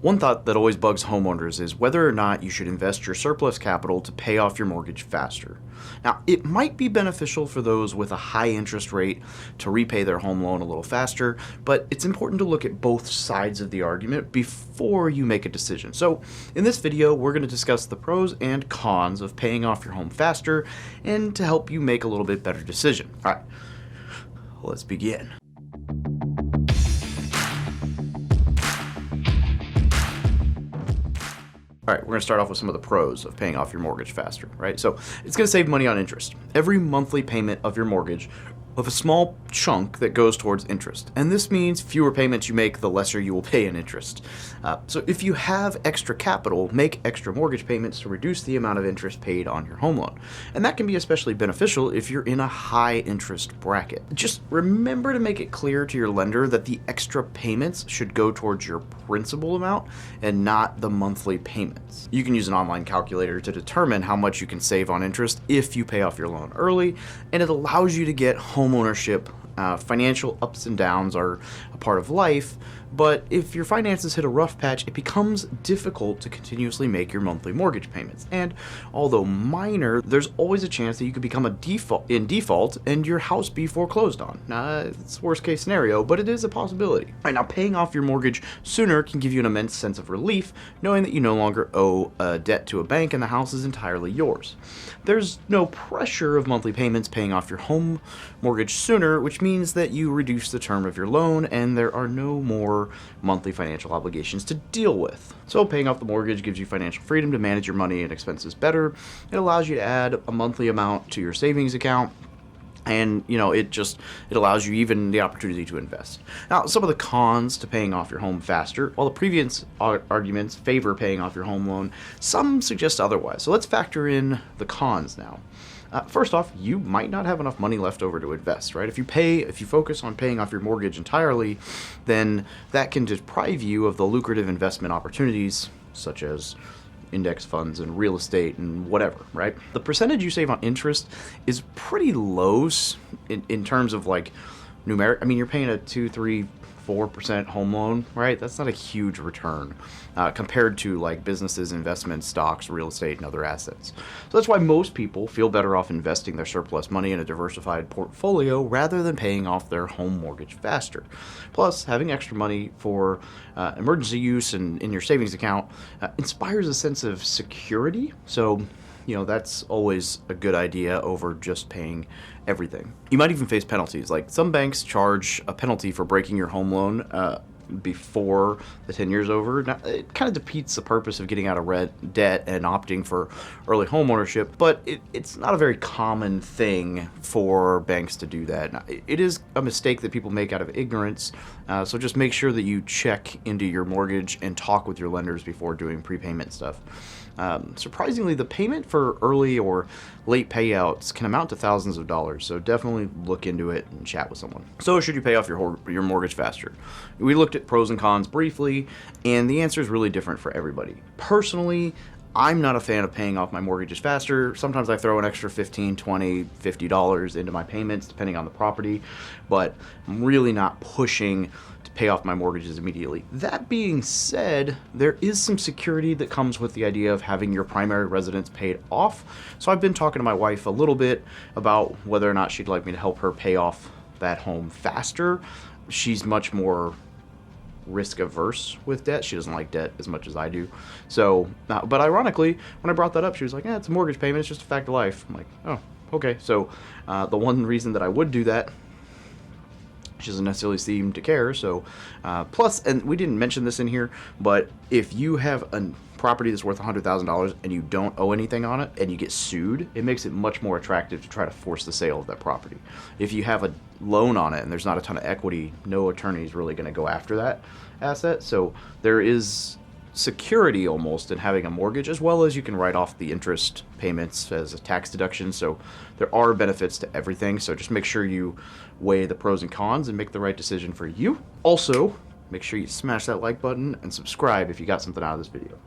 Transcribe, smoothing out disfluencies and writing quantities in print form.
One thought that always bugs homeowners is whether or not you should invest your surplus capital to pay off your mortgage faster. Now, it might be beneficial for those with a high interest rate to repay their home loan a little faster, but it's important to look at both sides of the argument before you make a decision. So, in this video, we're going to discuss the pros and cons of paying off your home faster and to help you make a little bit better decision. All right, let's begin. All right, we're going to start off with some of the pros of paying off your mortgage faster, right? So it's going to save money on interest. Every monthly payment of your mortgage of a small chunk that goes towards interest. And this means fewer payments you make, the lesser you will pay in interest. So if you have extra capital, make extra mortgage payments to reduce the amount of interest paid on your home loan. And that can be especially beneficial if you're in a high interest bracket. Just remember to make it clear to your lender that the extra payments should go towards your principal amount and not the monthly payments. You can use an online calculator to determine how much you can save on interest if you pay off your loan early, and it allows you to get home ownership. Financial ups and downs are a part of life, but if your finances hit a rough patch, it becomes difficult to continuously make your monthly mortgage payments. And although minor, there's always a chance that you could become in default and your house be foreclosed on. It's worst case scenario, but it is a possibility. All right, now paying off your mortgage sooner can give you an immense sense of relief, knowing that you no longer owe a debt to a bank and the house is entirely yours. There's no pressure of monthly payments paying off your home mortgage sooner, which means that you reduce the term of your loan and there are no more monthly financial obligations to deal with. So paying off the mortgage gives you financial freedom to manage your money and expenses better. It allows you to add a monthly amount to your savings account. And, it allows you even the opportunity to invest. Now, some of the cons to paying off your home faster, while the previous arguments favor paying off your home loan, some suggest otherwise. So let's factor in the cons now. First off, you might not have enough money left over to invest, right? If you focus on paying off your mortgage entirely, then that can deprive you of the lucrative investment opportunities, such as index funds and real estate and whatever, right? The percentage you save on interest is pretty low in terms of like numeric. I mean, you're paying a 2, 3, 4% home loan, right? That's not a huge return compared to like businesses, investments, stocks, real estate, and other assets. So that's why most people feel better off investing their surplus money in a diversified portfolio rather than paying off their home mortgage faster. Plus, having extra money for emergency use and in your savings account inspires a sense of security. So that's always a good idea over just paying everything. You might even face penalties. Like some banks charge a penalty for breaking your home loan before the 10 years over. Now, it kind of defeats the purpose of getting out of debt and opting for early home ownership, but it's not a very common thing for banks to do that. Now, it is a mistake that people make out of ignorance, so just make sure that you check into your mortgage and talk with your lenders before doing prepayment stuff. Surprisingly, the payment for early or late payouts can amount to thousands of dollars, so definitely look into it and chat with someone. So should you pay off your mortgage faster? We looked at pros and cons briefly, and the answer is really different for everybody. Personally, I'm not a fan of paying off my mortgages faster. Sometimes I throw an extra $15, $20, $50 into my payments, depending on the property, but I'm really not pushing to pay off my mortgages immediately. That being said, there is some security that comes with the idea of having your primary residence paid off. So I've been talking to my wife a little bit about whether or not she'd like me to help her pay off that home faster. She's much more risk averse with debt. She doesn't like debt as much as I do. So, but ironically, when I brought that up, she was like, it's a mortgage payment. It's just a fact of life. I'm like, oh, okay. So the one reason that I would do that, she doesn't necessarily seem to care. So plus, and we didn't mention this in here, but if you have a property that's worth $100,000 and you don't owe anything on it and you get sued, it makes it much more attractive to try to force the sale of that property. If you have a loan on it and there's not a ton of equity, no attorney is really going to go after that asset. So there is security almost in having a mortgage, as well as you can write off the interest payments as a tax deduction. So there are benefits to everything. So just make sure you weigh the pros and cons and make the right decision for you. Also, make sure you smash that like button and subscribe if you got something out of this video.